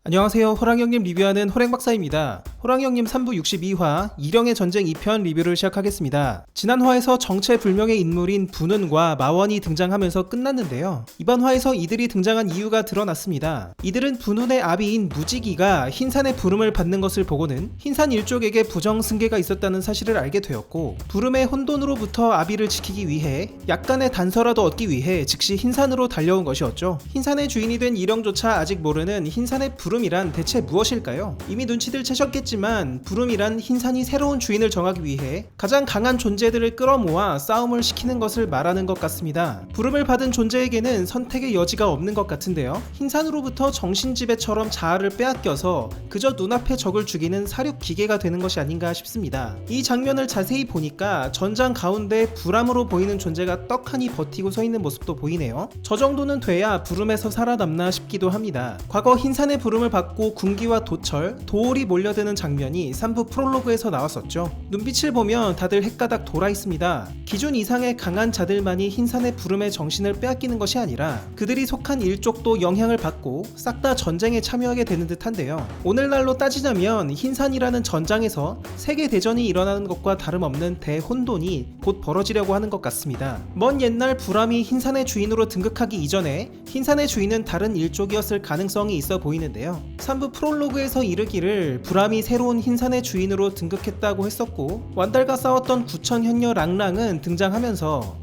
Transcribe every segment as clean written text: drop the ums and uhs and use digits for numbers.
안녕하세요. 호랑이형님 리뷰하는 호랭박사입니다. 호랑이형님 3부 62화 일영의 전쟁 2편 리뷰를 시작하겠습니다. 지난 화에서 정체불명의 인물인 분은과 마원이 등장하면서 끝났는데요. 이번 화에서 이들이 등장한 이유가 드러났습니다. 이들은 분은의 아비인 무지기가 흰산의 부름을 받는 것을 보고는 흰산 일족에게 부정승계가 있었다는 사실을 알게 되었고, 부름의 혼돈으로부터 아비를 지키기 위해 약간의 단서라도 얻기 위해 즉시 흰산으로 달려온 것이었죠. 흰산의 주인이 된 일영조차 아직 모르는 흰산의 부름이란 대체 무엇일까요? 이미 눈치들 채셨겠지만 부름이란 흰산이 새로운 주인을 정하기 위해 가장 강한 존재들을 끌어모아 싸움을 시키는 것을 말하는 것 같습니다. 부름을 받은 존재에게는 선택의 여지가 없는 것 같은데요. 흰산으로부터 정신지배처럼 자아를 빼앗겨서 그저 눈앞의 적을 죽이는 사륙기계가 되는 것이 아닌가 싶습니다. 이 장면을 자세히 보니까 전장 가운데 불암으로 보이는 존재가 떡하니 버티고 서 있는 모습도 보이네요. 저 정도는 돼야 부름에서 살아남나 싶기도 합니다. 과거 흰산의 부름을 받고 군기와 도철, 도올이 몰려드는 장면이 3부 프롤로그에서 나왔었죠. 눈빛을 보면 다들 헷가닥 돌아 있습니다. 기준 이상의 강한 자들만이 흰산의 부름의 정신을 빼앗기는 것이 아니라 그들이 속한 일족도 영향을 받고 싹 다 전쟁에 참여하게 되는 듯한데요. 오늘날로 따지자면 흰산이라는 전장에서 세계대전이 일어나는 것과 다름없는 대혼돈이 곧 벌어지려고 하는 것 같습니다. 먼 옛날 불암이 흰산의 주인으로 등극하기 이전에 흰산의 주인은 다른 일족이었을 가능성이 있어 보이는데요. 3부 프롤로그에서 이르기를 불암이 새로운 흰산의 주인으로 등극했다고 했었고, 완달과 싸웠던 구천현녀 랑랑은 등장하면서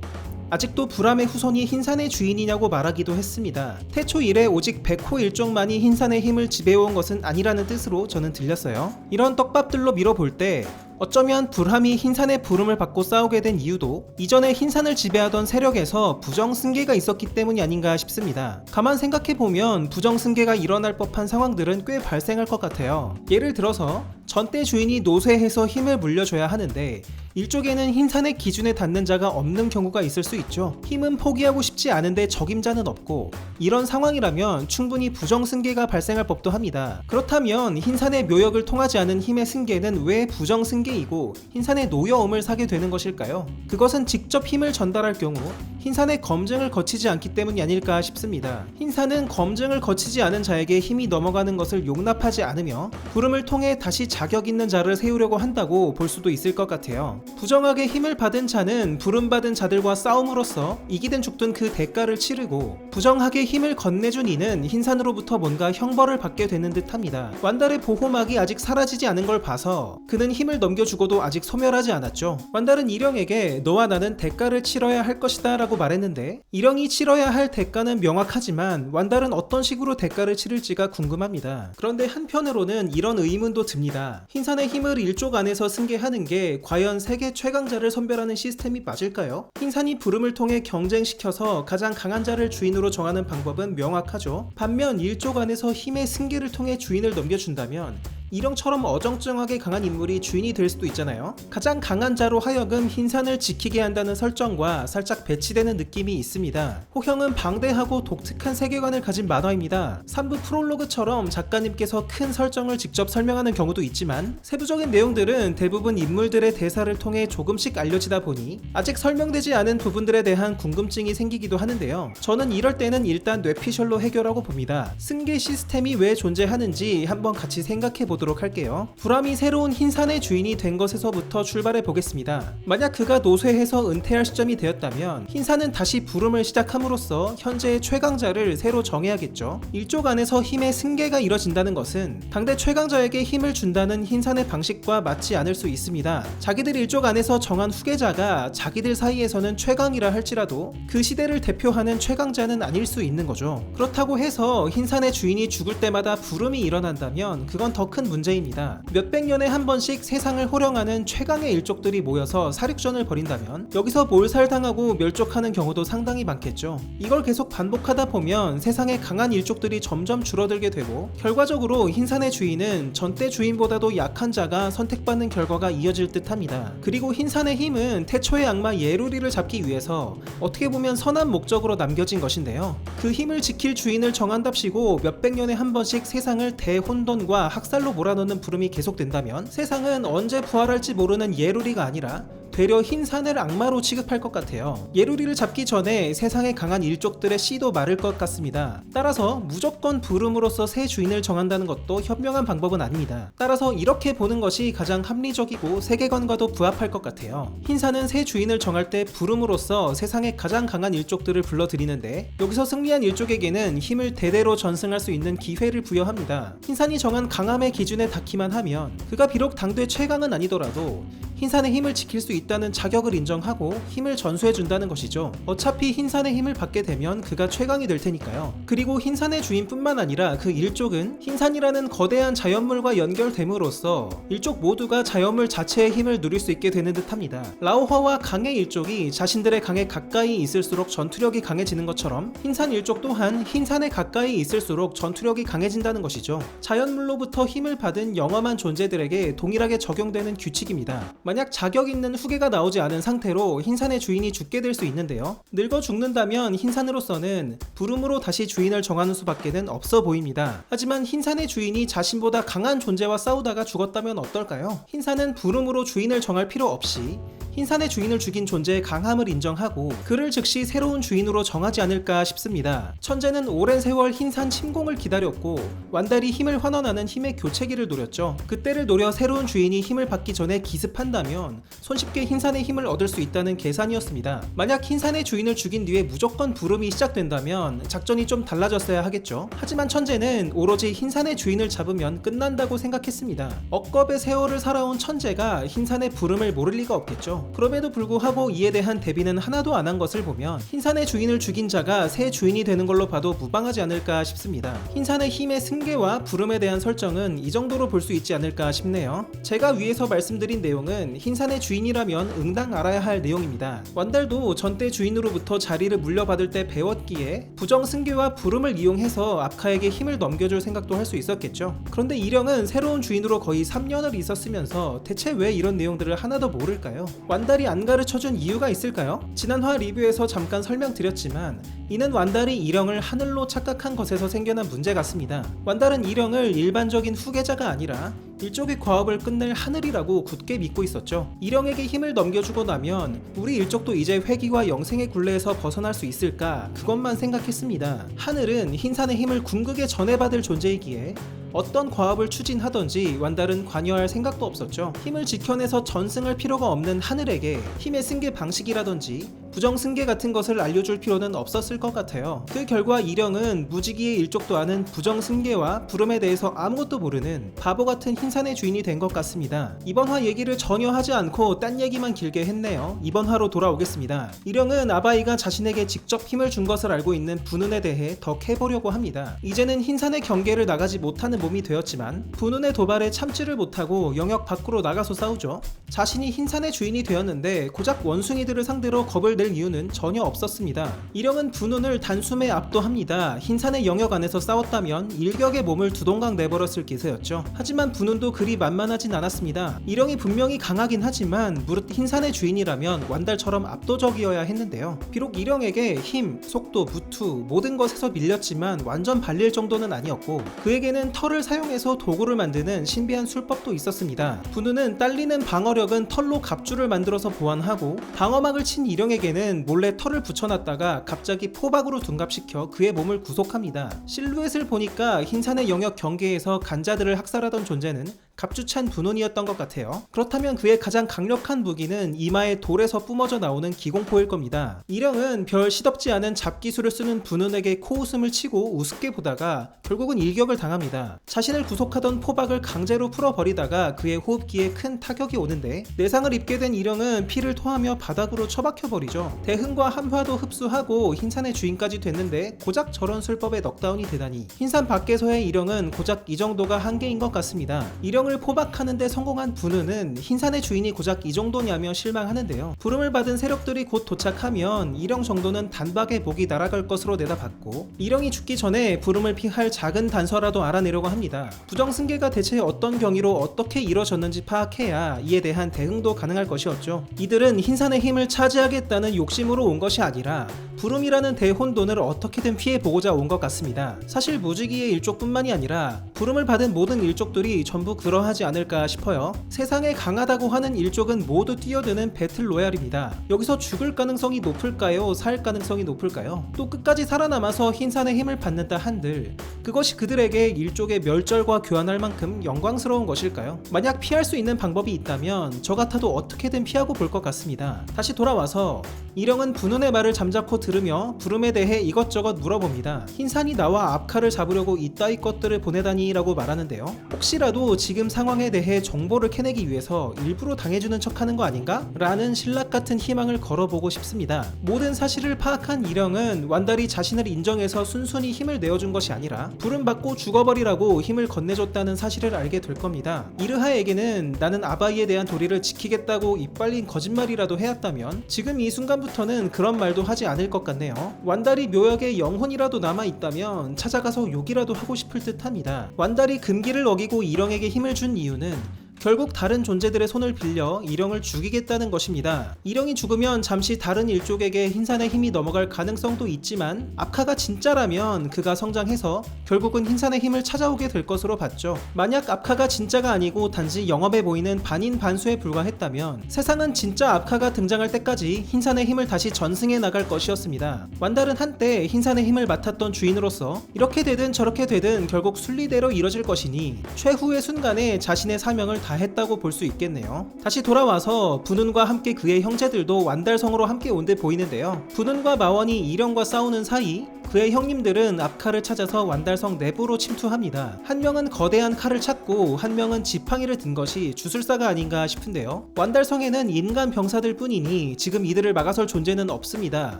아직도 불암의 후손이 흰산의 주인이냐고 말하기도 했습니다. 태초 이래 오직 백호 일족만이 흰산의 힘을 지배해온 것은 아니라는 뜻으로 저는 들렸어요. 이런 떡밥들로 밀어볼 때 어쩌면 불암이 흰산의 부름을 받고 싸우게 된 이유도 이전에 흰산을 지배하던 세력에서 부정승계가 있었기 때문이 아닌가 싶습니다. 가만 생각해보면 부정승계가 일어날 법한 상황들은 꽤 발생할 것 같아요. 예를 들어서 전대 주인이 노쇠해서 힘을 물려줘야 하는데 일족에는 흰산의 기준에 닿는 자가 없는 경우가 있을 수 있죠. 힘은 포기하고 싶지 않은데 적임자는 없고, 이런 상황이라면 충분히 부정승계가 발생할 법도 합니다. 그렇다면 흰산의 묘역을 통하지 않은 힘의 승계는 왜 부정승계이고 흰산의 노여움을 사게 되는 것일까요? 그것은 직접 힘을 전달할 경우 흰산의 검증을 거치지 않기 때문이 아닐까 싶습니다. 흰산은 검증을 거치지 않은 자에게 힘이 넘어가는 것을 용납하지 않으며 부름을 통해 다시 자격 있는 자를 세우려고 한다고 볼 수도 있을 것 같아요. 부정하게 힘을 받은 자는 부름받은 자들과 싸움으로써 이기든 죽든 그 대가를 치르고, 부정하게 힘을 건네준 이는 흰산으로부터 뭔가 형벌을 받게 되는 듯합니다. 완달의 보호막이 아직 사라지지 않은 걸 봐서 그는 힘을 넘겨주고도 아직 소멸하지 않았죠. 완달은 일영에게 너와 나는 대가를 치러야 할 것이다 라고 말했는데, 일영이 치러야 할 대가는 명확하지만 완달은 어떤 식으로 대가를 치를지가 궁금합니다. 그런데 한편으로는 이런 의문도 듭니다. 흰산의 힘을 일족 안에서 승계하는 게 과연 세계 최강자를 선별하는 시스템이 맞을까요? 흰산이 부름을 통해 경쟁시켜서 가장 강한 자를 주인으로 정하는 방법은 명확하죠. 반면 일족 안에서 힘의 승계를 통해 주인을 넘겨준다면 일영처럼 어정쩡하게 강한 인물이 주인이 될 수도 있잖아요. 가장 강한 자로 하여금 흰산을 지키게 한다는 설정과 살짝 배치되는 느낌이 있습니다. 호형은 방대하고 독특한 세계관을 가진 만화입니다. 3부 프롤로그처럼 작가님께서 큰 설정을 직접 설명하는 경우도 있지만 세부적인 내용들은 대부분 인물들의 대사를 통해 조금씩 알려지다 보니 아직 설명되지 않은 부분들에 대한 궁금증이 생기기도 하는데요. 저는 이럴 때는 일단 뇌피셜로 해결하고 봅니다. 승계 시스템이 왜 존재하는지 한번 같이 생각해 보도록 할게요. 불암이 새로운 흰산의 주인이 된 것에서부터 출발해 보겠습니다. 만약 그가 노쇠해서 은퇴할 시점이 되었다면 흰산은 다시 부름을 시작함으로써 현재의 최강자를 새로 정해야겠죠. 일족 안에서 힘의 승계가 이뤄진다는 것은 당대 최강자에게 힘을 준다는 흰산의 방식과 맞지 않을 수 있습니다. 자기들 일족 안에서 정한 후계자가 자기들 사이에서는 최강이라 할지라도 그 시대를 대표하는 최강자는 아닐 수 있는 거죠. 그렇다고 해서 흰산의 주인이 죽을 때마다 부름이 일어난다면 그건 더 큰 문제입니다. 몇백 년에 한 번씩 세상을 호령하는 최강의 일족들이 모여서 사륙전을 벌인다면 여기서 몰살당하고 멸족하는 경우도 상당히 많겠죠. 이걸 계속 반복하다 보면 세상에 강한 일족들이 점점 줄어들게 되고, 결과적으로 흰산의 주인은 전대 주인보다도 약한 자가 선택받는 결과가 이어질 듯합니다. 그리고 흰산의 힘은 태초의 악마 예루리를 잡기 위해서 어떻게 보면 선한 목적으로 남겨진 것인데요. 그 힘을 지킬 주인을 정한답시고 몇백 년에 한 번씩 세상을 대혼돈과 학살로 몰아넣는 부름이 계속된다면 세상은 언제 부활할지 모르는 예루리가 아니라 되려 흰산을 악마로 취급할 것 같아요. 예루리를 잡기 전에 세상에 강한 일족들의 씨도 마를 것 같습니다. 따라서 무조건 부름으로써 새 주인을 정한다는 것도 현명한 방법은 아닙니다. 따라서 이렇게 보는 것이 가장 합리적이고 세계관과도 부합할 것 같아요. 흰산은 새 주인을 정할 때 부름으로써 세상에 가장 강한 일족들을 불러들이는데, 여기서 승리한 일족에게는 힘을 대대로 전승할 수 있는 기회를 부여합니다. 흰산이 정한 강함의 기준에 닿기만 하면 그가 비록 당대 최강은 아니더라도 흰산의 힘을 지킬 수 있다는 자격을 인정하고 힘을 전수해준다는 것이죠. 어차피 흰산의 힘을 받게 되면 그가 최강이 될 테니까요. 그리고 흰산의 주인뿐만 아니라 그 일족은 흰산이라는 거대한 자연물과 연결됨으로써 일족 모두가 자연물 자체의 힘을 누릴 수 있게 되는 듯합니다. 라오허와 강의 일족이 자신들의 강에 가까이 있을수록 전투력이 강해지는 것처럼 흰산 일족 또한 흰산에 가까이 있을수록 전투력이 강해진다는 것이죠. 자연물로부터 힘을 받은 영험한 존재들에게 동일하게 적용되는 규칙입니다. 만약 자격 있는 후계가 나오지 않은 상태로 흰산의 주인이 죽게 될 수 있는데요. 늙어 죽는다면 흰산으로서는 부름으로 다시 주인을 정하는 수밖에는 없어 보입니다. 하지만 흰산의 주인이 자신보다 강한 존재와 싸우다가 죽었다면 어떨까요? 흰산은 부름으로 주인을 정할 필요 없이 흰산의 주인을 죽인 존재의 강함을 인정하고 그를 즉시 새로운 주인으로 정하지 않을까 싶습니다. 천재는 오랜 세월 흰산 침공을 기다렸고 완달이 힘을 환원하는 힘의 교체기를 노렸죠. 그때를 노려 새로운 주인이 힘을 받기 전에 기습한다면 손쉽게 흰산의 힘을 얻을 수 있다는 계산이었습니다. 만약 흰산의 주인을 죽인 뒤에 무조건 부름이 시작된다면 작전이 좀 달라졌어야 하겠죠. 하지만 천재는 오로지 흰산의 주인을 잡으면 끝난다고 생각했습니다. 억겁의 세월을 살아온 천재가 흰산의 부름을 모를 리가 없겠죠. 그럼에도 불구하고 이에 대한 대비는 하나도 안 한 것을 보면 흰산의 주인을 죽인 자가 새 주인이 되는 걸로 봐도 무방하지 않을까 싶습니다. 흰산의 힘의 승계와 부름에 대한 설정은 이 정도로 볼 수 있지 않을까 싶네요. 제가 위에서 말씀드린 내용은 흰산의 주인이라면 응당 알아야 할 내용입니다. 완달도 전때 주인으로부터 자리를 물려받을 때 배웠기에 부정 승계와 부름을 이용해서 압카에게 힘을 넘겨줄 생각도 할 수 있었겠죠. 그런데 이령은 새로운 주인으로 거의 3년을 있었으면서 대체 왜 이런 내용들을 하나도 모를까요? 완달이 안 가르쳐준 이유가 있을까요? 지난 화 리뷰에서 잠깐 설명드렸지만 이는 완달이 이령을 하늘로 착각한 것에서 생겨난 문제 같습니다. 완달은 이령을 일반적인 후계자가 아니라 일족의 과업을 끝낼 하늘이라고 굳게 믿고 있었죠. 이령에게 힘을 넘겨주고 나면 우리 일족도 이제 회귀와 영생의 굴레에서 벗어날 수 있을까, 그것만 생각했습니다. 하늘은 흰산의 힘을 궁극에 전해받을 존재이기에 어떤 과업을 추진하던지 완달은 관여할 생각도 없었죠. 힘을 지켜내서 전승할 필요가 없는 하늘에게 힘의 승계 방식이라든지 부정 승계 같은 것을 알려줄 필요는 없었을 것 같아요. 그 결과 이령은 무지기의 일족도 아는 부정 승계와 부름에 대해서 아무것도 모르는 바보 같은 흰산의 주인이 된 것 같습니다. 이번 화 얘기를 전혀 하지 않고 딴 얘기만 길게 했네요. 이번 화로 돌아오겠습니다. 이령은 아바이가 자신에게 직접 힘을 준 것을 알고 있는 분운에 대해 더 캐보려고 합니다. 이제는 흰산의 경계를 나가지 못하는 몸이 되었지만 분운의 도발에 참지를 못하고 영역 밖으로 나가서 싸우죠. 자신이 흰산의 주인이 되었는데 고작 원숭이들을 상대로 겁을 낼 이유는 전혀 없었습니다. 이령은 분운을 단숨에 압도합니다. 흰산의 영역 안에서 싸웠다면 일격의 몸을 두동강 내버렸을 기세였죠. 하지만 분운도 그리 만만하진 않았습니다. 이령이 분명히 강하긴 하지만 무릇 흰산의 주인이라면 완달처럼 압도적이어야 했는데요. 비록 이령에게 힘, 속도, 무투 모든 것에서 밀렸지만 완전 발릴 정도는 아니었고 그에게는 털을 사용해서 도구를 만드는 신비한 술법도 있었습니다. 분운은 딸리는 방어력은 털로 갑주를 만들어서 보완하고 방어막을 친 이령에게는 몰래 털을 붙여놨다가 갑자기 포박으로 둔갑시켜 그의 몸을 구속합니다. 실루엣을 보니까 흰산의 영역 경계에서 간자들을 학살하던 존재는 갑주찬 분운이었던 것 같아요. 그렇다면 그의 가장 강력한 무기는 이마에 돌에서 뿜어져 나오는 기공포일 겁니다. 이령은 별 시덥지 않은 잡기술을 쓰는 분운에게 코웃음을 치고 우습게 보다가 결국은 일격을 당합니다. 자신을 구속하던 포박을 강제로 풀어버리다가 그의 호흡기에 큰 타격이 오는데 내상을 입게 된 이령은 피를 토하며 바닥으로 처박혀버리죠. 대흥과 함화도 흡수하고 흰산의 주인까지 됐는데 고작 저런 술법에 넉다운이 되다니. 흰산 밖에서의 이령은 고작 이 정도가 한계인 것 같습니다. 이령을 포박하는데 성공한 분운은 흰산의 주인이 고작 이 정도냐며 실망하는데요. 부름을 받은 세력들이 곧 도착하면 이령 정도는 단박에 목이 날아갈 것으로 내다봤고 이령이 죽기 전에 부름을 피할 작은 단서라도 알아내려고 합니다. 부정승계가 대체 어떤 경위로 어떻게 이뤄졌는지 파악해야 이에 대한 대응도 가능할 것이었죠. 이들은 흰산의 힘을 차지하겠다는 욕심으로 온 것이 아니라 부름이라는 대혼돈을 어떻게든 피해보고자 온 것 같습니다. 사실 무지기의 일족뿐만이 아니라 부름을 받은 모든 일족들이 전부 그런 그러하지 않을까 싶어요. 세상에 강하다고 하는 일족은 모두 뛰어드는 배틀로얄입니다. 여기서 죽을 가능성이 높을까요? 살 가능성이 높을까요? 또 끝까지 살아남아서 흰산의 힘을 받는다 한들 그것이 그들에게 일족의 멸절과 교환할 만큼 영광스러운 것일까요? 만약 피할 수 있는 방법이 있다면 저 같아도 어떻게든 피하고 볼 것 같습니다. 다시 돌아와서 이령은 분운의 말을 잠자코 들으며 부름에 대해 이것저것 물어봅니다. 흰산이 나와 압카를 잡으려고 이따위 것들을 보내다니 라고 말하는데요. 혹시라도 지금 상황에 대해 정보를 캐내기 위해서 일부러 당해주는 척하는 거 아닌가? 라는 신락 같은 희망을 걸어보고 싶습니다. 모든 사실을 파악한 이령은 완달이 자신을 인정해서 순순히 힘을 내어준 것이 아니라 부름받고 죽어버리라고 힘을 건네줬다는 사실을 알게 될 겁니다. 이르하에게는 나는 아바이에 대한 도리를 지키겠다고 이빨린 거짓말이라도 해왔다면 지금 이 순간부터는 그런 말도 하지 않을 것 같네요. 완달이 묘역에 영혼이라도 남아있다면 찾아가서 욕이라도 하고 싶을 듯 합니다. 완달이 금기를 어기고 이령에게 힘을 준 이유는 결국 다른 존재들의 손을 빌려 이령을 죽이겠다는 것입니다. 이령이 죽으면 잠시 다른 일족에게 흰산의 힘이 넘어갈 가능성도 있지만 압카가 진짜라면 그가 성장해서 결국은 흰산의 힘을 찾아오게 될 것으로 봤죠. 만약 압카가 진짜가 아니고 단지 영업해 보이는 반인 반수에 불과했다면 세상은 진짜 압카가 등장할 때까지 흰산의 힘을 다시 전승해 나갈 것이었습니다. 완달은 한때 흰산의 힘을 맡았던 주인으로서 이렇게 되든 저렇게 되든 결국 순리대로 이뤄질 것이니 최후의 순간에 자신의 사명을 다했다고 볼 수 있겠네요. 다시 돌아와서 분운과 함께 그의 형제들도 완달성으로 함께 온 듯 보이는데요. 분운과 마원이 이령과 싸우는 사이 그의 형님들은 압카를 찾아서 완달성 내부로 침투합니다. 한 명은 거대한 칼을 찾고 한 명은 지팡이를 든 것이 주술사가 아닌가 싶은데요. 완달성에는 인간 병사들 뿐이니 지금 이들을 막아설 존재는 없습니다.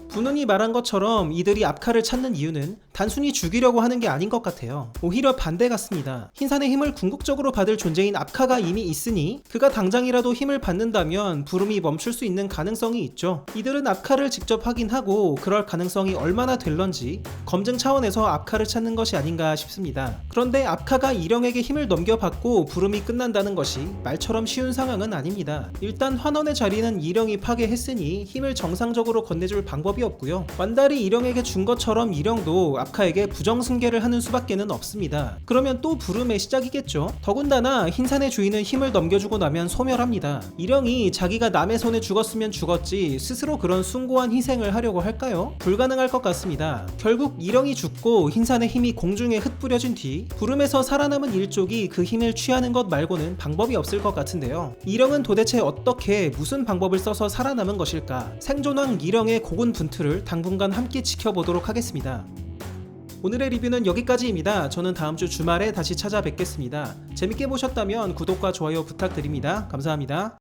분운이 말한 것처럼 이들이 압카를 찾는 이유는 단순히 죽이려고 하는 게 아닌 것 같아요. 오히려 반대 같습니다. 흰산의 힘을 궁극적으로 받을 존재인 압카가 이미 있으니 그가 당장이라도 힘을 받는다면 부름이 멈출 수 있는 가능성이 있죠. 이들은 압카를 직접 확인하고 그럴 가능성이 얼마나 될런지 검증 차원에서 압카를 찾는 것이 아닌가 싶습니다. 그런데 압카가 이령에게 힘을 넘겨받고 부름이 끝난다는 것이 말처럼 쉬운 상황은 아닙니다. 일단 환원의 자리는 이령이 파괴했으니 힘을 정상적으로 건네줄 방법이 없고요. 완달이 이령에게 준 것처럼 이령도 압카에게 부정승계를 하는 수밖에는 없습니다. 그러면 또 부름의 시작이겠죠. 더군다나 흰산의 주인은 힘을 넘겨주고 나면 소멸합니다. 이령이 자기가 남의 손에 죽었으면 죽었지 스스로 그런 숭고한 희생을 하려고 할까요? 불가능할 것 같습니다. 결국 이령이 죽고 흰산의 힘이 공중에 흩뿌려진 뒤 부름에서 살아남은 일족이 그 힘을 취하는 것 말고는 방법이 없을 것 같은데요. 이령은 도대체 어떻게 무슨 방법을 써서 살아남은 것일까? 생존왕 이령의 고군분투를 당분간 함께 지켜보도록 하겠습니다. 오늘의 리뷰는 여기까지입니다. 저는 다음 주 주말에 다시 찾아뵙겠습니다. 재밌게 보셨다면 구독과 좋아요 부탁드립니다. 감사합니다.